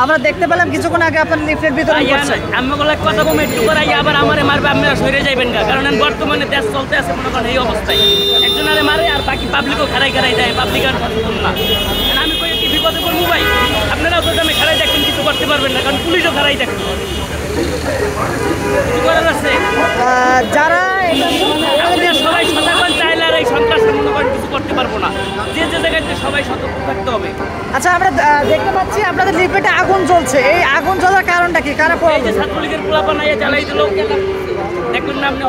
আমরা দেখতে পেলাম কিছুক্ষণ আগে আপনার লিফলেট বিতরণ করছেন। আমি বলে কথা কম একটু করে আবার আমারে মারবে, আপনারা সরে যাবেন না, কারণ বর্তমানে দেশ চলতে আছে মনে করেন এই অবস্থায়, একজন আরে মারে আর বাকি পাবলিকও খাড়াই দেয়, পাবলিক আর সচেতন না। আমি কই কি বিপদে পড়বো ভাই, আপনারাও তো আমি খাড়াই দেখবেন, কিছু করতে পারবেন না, কারণ পুলিশও খাড়াই দেখবে, কিছু করার আছে। যারা সবাই সচেতন চাইলে আর এই সন্ত্রাসের মনে করেন কিছু করতে পারবো না, যে যে জায়গায় সবাই সতর্ক থাকতে হবে। আচ্ছা, আমরা দেখতে পাচ্ছি আপনাদের লিফলেটে আগুন জ্বলছে, এই আগুন জ্বলার কারণটা কি? কারা ছাত্রলীগের পোলাপান আইয়া জ্বালাই দিল, দেখলেন না আপনি?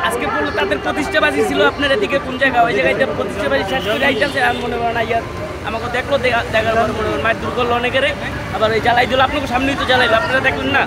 আজকে বললো তাদের প্রতিষ্ঠাবাজি ছিল আপনার এদিকে কোন জায়গা, ওই জায়গায় প্রতিষ্ঠাবাজি শেষ করে আইতেছে, আমি মনে করেন আইয়া আমাকে দেখলো, দেখার পর মনে করেন মায়ের দূর করলো অনেকেরে, আবার ওই জ্বালাই দিল, আপনাকে সামনেই তো জ্বালাইলো, আপনারা দেখলেন না?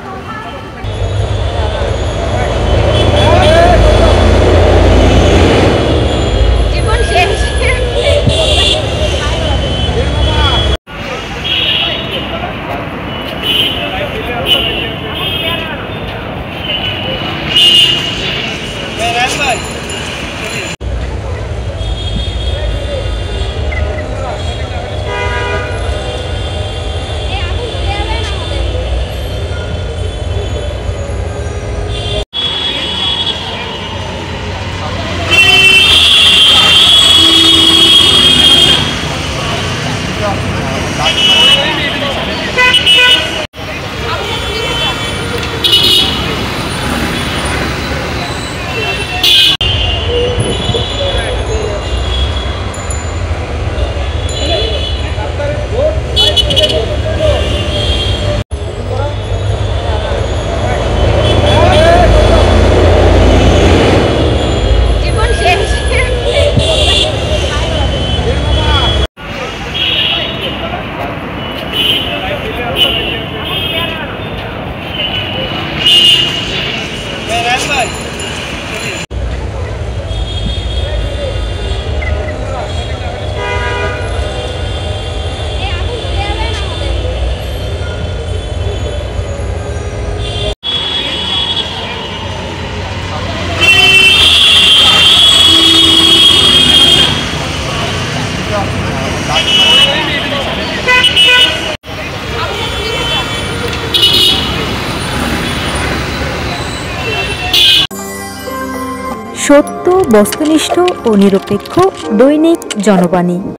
সত্য, বস্তুনিষ্ঠ ও নিরপেক্ষ দৈনিক জনবাণী।